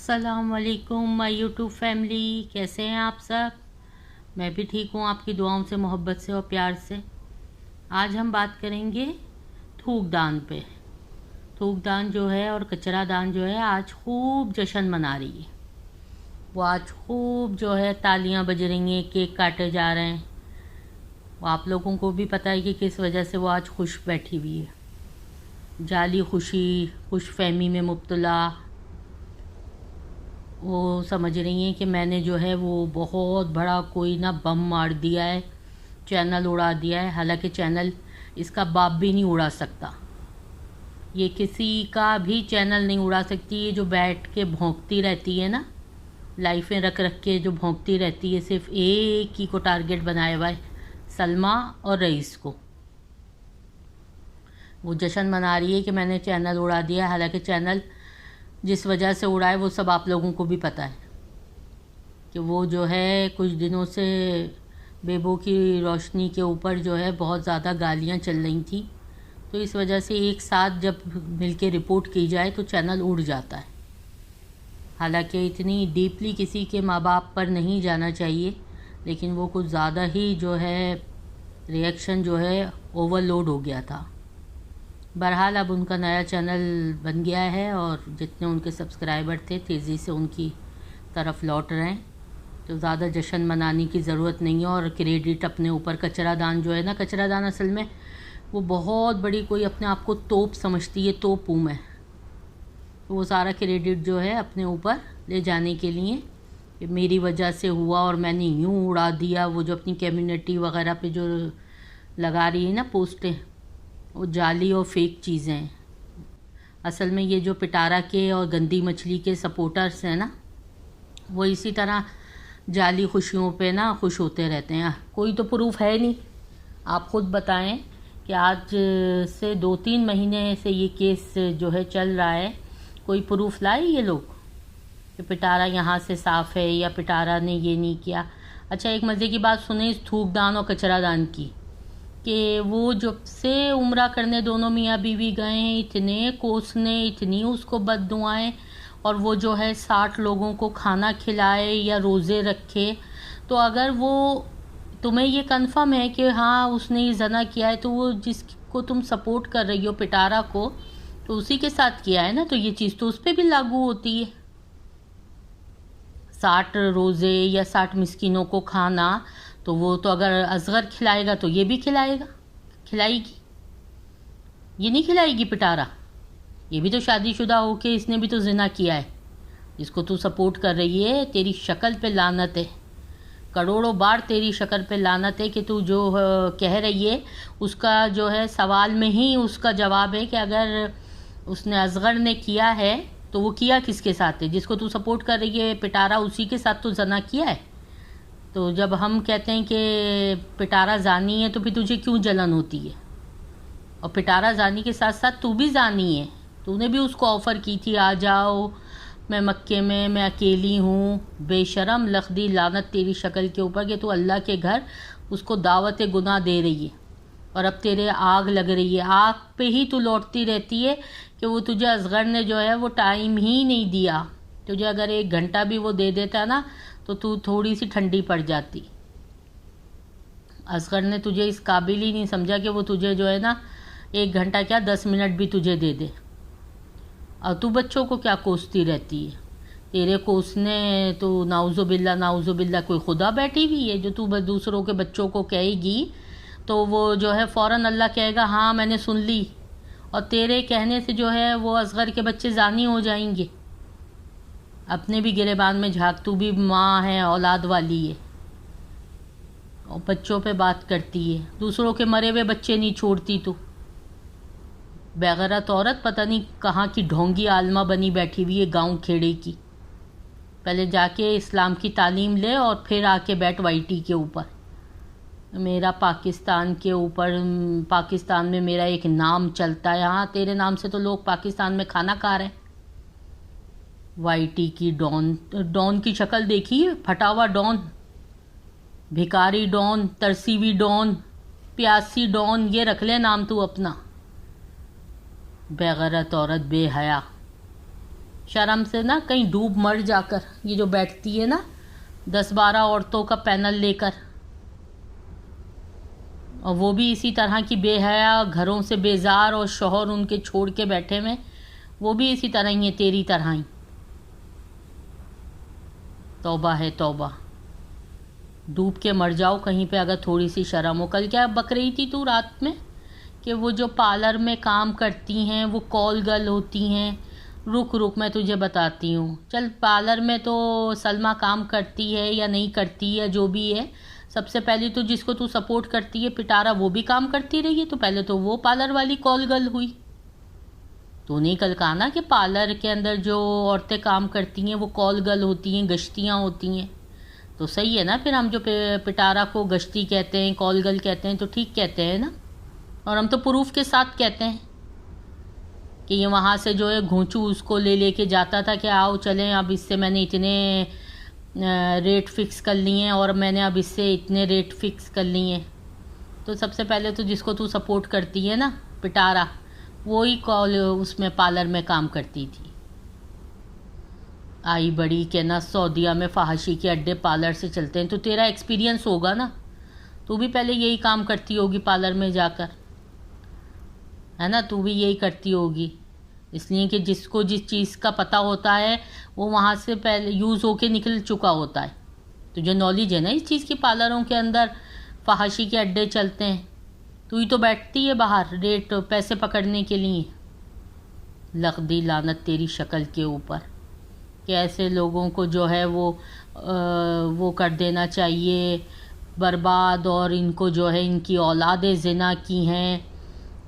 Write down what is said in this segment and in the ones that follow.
अस्सलामुअलैकुम my YouTube family, कैसे हैं आप सब। मैं भी ठीक हूँ, आपकी दुआओं से, मोहब्बत से और प्यार से। आज हम बात करेंगे थूक दान पे। थूक दान जो है और कचरा दान जो है आज खूब जश्न मना रही है। वो आज खूब जो है तालियां बज रही हैं, केक काटे जा रहे हैं। वो आप लोगों को भी पता है कि किस वजह से वो आज खुश बैठी हुई है। जाली खुशी, खुश फहमी में मुब्तला। वो समझ रही हैं कि मैंने जो है वो बहुत बड़ा कोई ना बम मार दिया है, चैनल उड़ा दिया है। हालांकि चैनल इसका बाप भी नहीं उड़ा सकता, ये किसी का भी चैनल नहीं उड़ा सकती। ये जो बैठ के भौंकती रहती है ना, लाइफें रख रख के जो भौंकती रहती है, सिर्फ एक ही को टारगेट बनाया हुआ है, सलमा और रईस को। वो जश्न मना रही है कि मैंने चैनल उड़ा दिया। हालांकि चैनल जिस वजह से उड़ाए वो सब आप लोगों को भी पता है कि वो जो है कुछ दिनों से बेबो की रोशनी के ऊपर जो है बहुत ज़्यादा गालियां चल रही थी। तो इस वजह से एक साथ जब मिलके रिपोर्ट की जाए तो चैनल उड़ जाता है। हालांकि इतनी डीपली किसी के माँ बाप पर नहीं जाना चाहिए, लेकिन वो कुछ ज़्यादा ही जो है रिएक्शन जो है ओवरलोड हो गया था। बहरहाल अब उनका नया चैनल बन गया है और जितने उनके सब्सक्राइबर थे तेज़ी से उनकी तरफ लौट रहे हैं। तो ज़्यादा जश्न मनाने की ज़रूरत नहीं है और क्रेडिट अपने ऊपर। कचरा दान जो है ना, कचरा दान असल में वो बहुत बड़ी कोई अपने आप को तोप समझती है, तोप हूँ मैं। तो वो सारा क्रेडिट जो है अपने ऊपर ले जाने के लिए कि मेरी वजह से हुआ और मैंने यूँ उड़ा दिया। वो जो अपनी कम्युनिटी वगैरह पे जो लगा रही है ना पोस्टें, वो जाली और फेक चीज़ें हैं। असल में ये जो पिटारा के और गंदी मछली के सपोर्टर्स हैं ना, वो इसी तरह जाली खुशियों पे ना खुश होते रहते हैं। कोई तो प्रूफ है नहीं। आप ख़ुद बताएं कि आज से 2-3 महीने से ये केस जो है चल रहा है, कोई प्रूफ लाए ये लोग कि पिटारा यहाँ से साफ़ है या पिटारा ने ये नहीं किया। अच्छा, एक मज़े की बात सुने इस थूक दान और कचरा दान की, कि वो जब से उम्रा करने दोनों मियाँ बीवी गए हैं, इतने कोसने, इतनी उसको बद्दुआएं, और वो जो है 60 लोगों को खाना खिलाए या रोज़े रखे। तो अगर वो तुम्हें ये कंफर्म है कि हाँ उसने ये जना किया है, तो वो जिसको तुम सपोर्ट कर रही हो पिटारा को, तो उसी के साथ किया है ना, तो ये चीज़ तो उस पर भी लागू होती है। 60 रोज़े या 60 मिस्किनों को खाना, तो वो तो अगर असगर खिलाएगा तो ये भी खिलाएगी। ये नहीं खिलाएगी पिटारा? ये भी तो शादीशुदा होके इसने भी तो जिना किया है। जिसको तू सपोर्ट कर रही है, तेरी शक्ल पे लानत है, करोड़ों बार तेरी शक्ल पे लानत है कि तू जो कह रही है उसका जो है सवाल में ही उसका जवाब है कि अगर उसने असगर ने किया है तो वो किया किसके साथ है? जिसको तू सपोर्ट कर रही है पिटारा, उसी के साथ तो जना किया है। तो जब हम कहते हैं कि पिटारा जानी है तो फिर तुझे क्यों जलन होती है? और पिटारा जानी के साथ साथ तू भी जानी है। तूने भी उसको ऑफ़र की थी, आ जाओ, मैं मक्के में, मैं अकेली हूँ। बेशरम, लख्दी लानत तेरी शक्ल के ऊपर कि तू अल्लाह के घर उसको दावत गुनाह दे रही है और अब तेरे आग लग रही है। आग पे ही तू लौटती रहती है कि वो तुझे असगर ने जो है वो टाइम ही नहीं दिया। तुझे अगर 1 घंटा भी वो दे देता ना तो तू थोड़ी सी ठंडी पड़ जाती। असगर ने तुझे इस काबिल ही नहीं समझा कि वो तुझे जो है ना 1 घंटा क्या 10 मिनट भी तुझे दे दे। और तू बच्चों को क्या कोसती रहती है? तेरे कोसने तो नाउज़ुबिल्ला कोई खुदा बैठी हुई है जो तू दूसरों के बच्चों को कहेगी तो वो जो है फ़ौरन अल्लाह कहेगा हाँ मैंने सुन ली, और तेरे कहने से जो है वो असगर के बच्चे जानी हो जाएंगे। अपने भी गिरेबान में झाँक, तू भी माँ है, औलाद वाली है, और बच्चों पे बात करती है। दूसरों के मरे हुए बच्चे नहीं छोड़ती तू। बेगैरत औरत, पता नहीं कहाँ की ढोंगी आलमा बनी बैठी हुई है गांव खेड़े की। पहले जाके इस्लाम की तालीम ले और फिर आके बैठ वाईटी के ऊपर। मेरा पाकिस्तान के ऊपर, पाकिस्तान में मेरा एक नाम चलता है। हाँ, तेरे नाम से तो लोग पाकिस्तान में खाना खा रहे हैं। वाईटी की डॉन की शक्ल देखी, फटा हुआ डॉन, भिकारी डॉन, तरसीवी डॉन, प्यासी डॉन, ये रख ले नाम तू अपना। बेगैरत औरत, बेहया। शर्म से ना कहीं डूब मर जाकर, ये जो बैठती है ना 10-12 औरतों का पैनल लेकर, और वो भी इसी तरह की बेहया, घरों से बेजार और शौहर उनके छोड़ के बैठे में, वो भी इसी तरह ही है तेरी तरह ही। तौबा है तौबा, डूब के मर जाओ कहीं पे अगर थोड़ी सी शर्म हो। कल क्या बक रही थी तू रात में कि वो जो पार्लर में काम करती हैं वो कॉल गर्ल होती हैं। रुक रुक मैं तुझे बताती हूँ। चल, पार्लर में तो सलमा काम करती है या नहीं करती है, जो भी है, सबसे पहले तो जिसको तू सपोर्ट करती है पिटारा, वो भी काम करती रही है, तो पहले तो वो पार्लर वाली कॉल गर्ल हुई। तूने कल कहा ना कि पार्लर के अंदर जो औरतें काम करती हैं वो कॉल गर्ल होती हैं, गश्तियाँ होती हैं, तो सही है ना। फिर हम जो पिटारा को गश्ती कहते हैं, कॉल गर्ल कहते हैं, तो ठीक कहते हैं ना। और हम तो प्रूफ के साथ कहते हैं कि ये वहाँ से जो है घोंचू उसको लेके जाता था कि आओ चलें, अब इससे मैंने इतने रेट फिक्स कर लिए हैं और मैंने अब इससे इतने रेट फिक्स कर लिए हैं। तो सबसे पहले तो जिसको तू सपोर्ट करती है ना पिटारा, वो ही कॉल उसमें पार्लर में काम करती थी। आई बड़ी के ना सऊदीया में फहाशी के अड्डे पार्लर से चलते हैं, तो तेरा एक्सपीरियंस होगा ना, तू भी पहले यही काम करती होगी पार्लर में जाकर, है ना। तू भी यही करती होगी, इसलिए कि जिसको जिस चीज़ का पता होता है वो वहाँ से पहले यूज़ होके निकल चुका होता है। तुझे नॉलेज है ना इस चीज़ की, पार्लरों के अंदर फहाशी के अड्डे चलते हैं। तू ही तो बैठती है बाहर रेट पैसे पकड़ने के लिए। लख दी लानत तेरी शक्ल के ऊपर कि ऐसे लोगों को जो है वो कर देना चाहिए बर्बाद, और इनको जो है इनकी औलादें ज़िना की हैं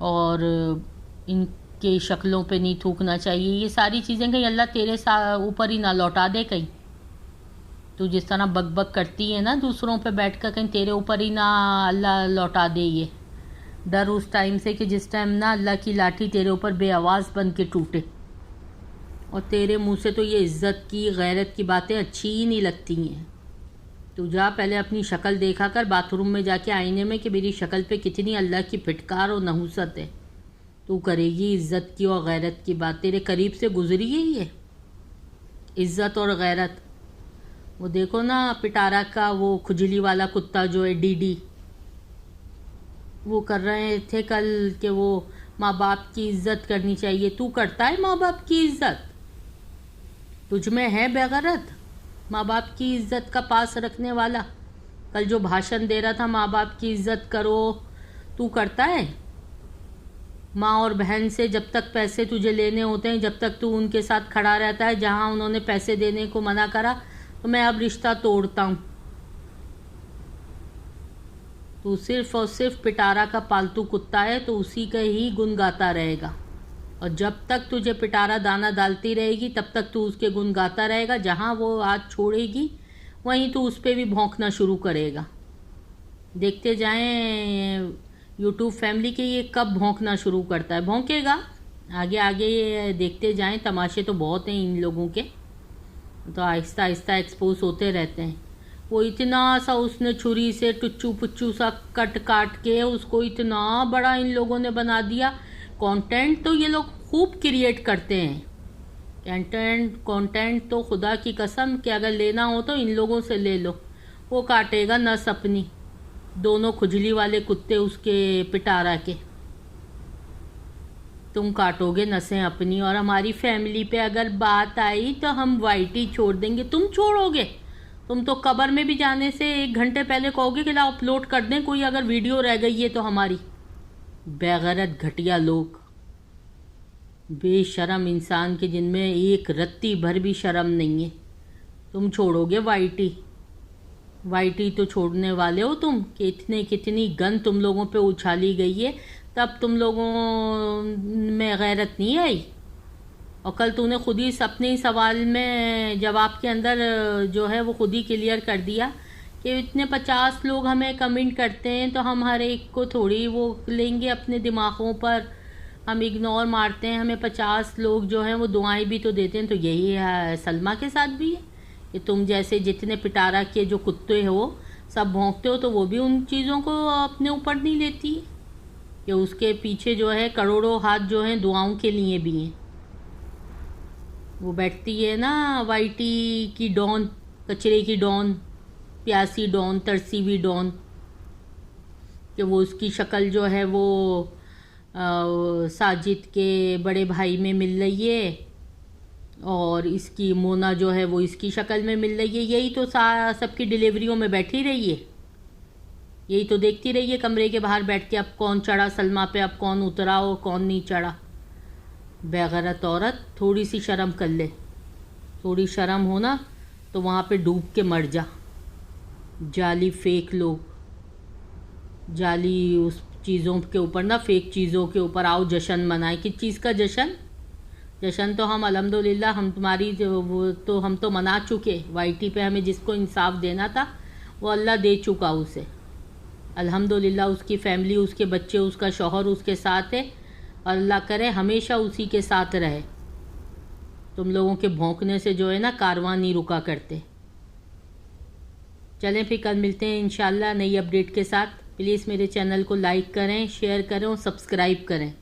और इनके शक्लों पे नहीं थूकना चाहिए। ये सारी चीज़ें कहीं अल्लाह तेरे ऊपर ही ना लौटा दे। कहीं तू जिस तरह बक बक करती है ना दूसरों पे बैठ कर, कहीं तेरे ऊपर ही ना अल्लाह लौटा दे। ये डर उस टाइम से कि जिस टाइम ना अल्लाह की लाठी तेरे ऊपर बेआवाज़ बन के टूटे, और तेरे मुंह से तो ये इज़्ज़त की गैरत की बातें अच्छी ही नहीं लगती हैं। तू जा पहले अपनी शक्ल देखा कर बाथरूम में जाके आईने में कि मेरी शक्ल पे कितनी अल्लाह की फिटकार और नहुसत है। तू करेगी इज़्ज़त की और गैरत की बात, तेरे करीब से गुजरी है ये इज़्ज़त और गैरत। वो देखो ना पिटारा का वो खुजली वाला कुत्ता जो है डीडी, वो कर रहे थे कल कि वो माँ बाप की इज़्ज़त करनी चाहिए। तू करता है माँ बाप की इज़्ज़त? तुझ में है बेगैरत माँ बाप की इज़्ज़त का पास रखने वाला? कल जो भाषण दे रहा था माँ बाप की इज़्ज़त करो, तू करता है? माँ और बहन से जब तक पैसे तुझे लेने होते हैं, जब तक तू उनके साथ खड़ा रहता है, जहाँ उन्होंने पैसे देने को मना करा तो मैं अब रिश्ता तोड़ता हूँ। तू सिर्फ और सिर्फ पिटारा का पालतू कुत्ता है, तो उसी का ही गुन गाता रहेगा, और जब तक तुझे पिटारा दाना डालती रहेगी तब तक तू उसके गुन गाता रहेगा। जहाँ वो आज छोड़ेगी वहीं तू उस पर भी भौंकना शुरू करेगा। देखते जाएं यूट्यूब फैमिली के ये कब भौंकना शुरू करता है। भौंकेगा आगे आगे, ये देखते जाएं, तमाशे तो बहुत हैं इन लोगों के, तो आहिस्ता आहिस्ता एक्सपोज होते रहते हैं। वो इतना सा उसने छुरी से टुच्चू पुच्चू सा कट काट के उसको इतना बड़ा इन लोगों ने बना दिया। कंटेंट तो ये लोग खूब क्रिएट करते हैं, कंटेंट तो खुदा की कसम कि अगर लेना हो तो इन लोगों से ले लो। वो काटेगा नस अपनी, दोनों खुजली वाले कुत्ते उसके पिटारा के, तुम काटोगे नसें अपनी। और हमारी फैमिली पे अगर बात आई तो हम वाइटी छोड़ देंगे, तुम छोड़ोगे? तुम तो कब्र में भी जाने से 1 घंटे पहले कहोगे कि लाओ अपलोड कर दें कोई अगर वीडियो रह गई है तो हमारी। बेगैरत घटिया लोग, बेशरम इंसान के जिनमें एक रत्ती भर भी शर्म नहीं है। तुम छोड़ोगे वाइटी? वाइटी तो छोड़ने वाले हो तुम कि कितनी गन तुम लोगों पे उछाली गई है, तब तुम लोगों में गैरत नहीं आई। और कल तूने खुद ही अपने ही सवाल में जवाब के अंदर जो है वो खुद ही क्लियर कर दिया कि इतने 50 लोग हमें कमेंट करते हैं तो हम हर एक को थोड़ी वो लेंगे अपने दिमागों पर, हम इग्नोर मारते हैं। हमें 50 लोग जो हैं वो दुआएं भी तो देते हैं। तो यही है सलमा के साथ भी है कि तुम जैसे जितने पिटारा के जो कुत्ते हो सब भौंकते हो, तो वो भी उन चीज़ों को अपने ऊपर नहीं लेती कि उसके पीछे जो है करोड़ों हाथ जो हैं दुआओं के लिए भी हैं। वो बैठती है ना वाइटी की डॉन, कचरे की डॉन, प्यासी डॉन, तरसी हुई डॉन, कि वो उसकी शक्ल जो है वो साजिद के बड़े भाई में मिल रही है और इसकी मोना जो है वो इसकी शक्ल में मिल रही है। यही तो सबकी डिलीवरियों में बैठी रही है, यही तो देखती रही है कमरे के बाहर बैठ के अब कौन चढ़ा सलमा पे, अब कौन उतरा और कौन नहीं चढ़ा। बेगैरत औरत, थोड़ी सी शर्म कर ले, थोड़ी शर्म हो ना तो वहाँ पे डूब के मर जा। जाली फेक लोग, जाली उस चीज़ों के ऊपर ना, फेक चीज़ों के ऊपर आओ जश्न मनाए। किस चीज़ का जश्न? जश्न तो हम अल्हम्दुलिल्लाह हम तुम्हारी वो तो हम तो मना चुके। वाईटी पे हमें जिसको इंसाफ देना था वो अल्लाह दे चुका उसे, अल्हम्दुलिल्लाह। उसकी फैमिली, उसके बच्चे, उसका शौहर उसके साथ है, अल्लाह करे हमेशा उसी के साथ रहे। तुम लोगों के भौंकने से जो है ना कारवां नहीं रुका करते। चलें फिर कल मिलते हैं इंशाल्लाह नई अपडेट के साथ। प्लीज़ मेरे चैनल को लाइक करें, शेयर करें और सब्सक्राइब करें।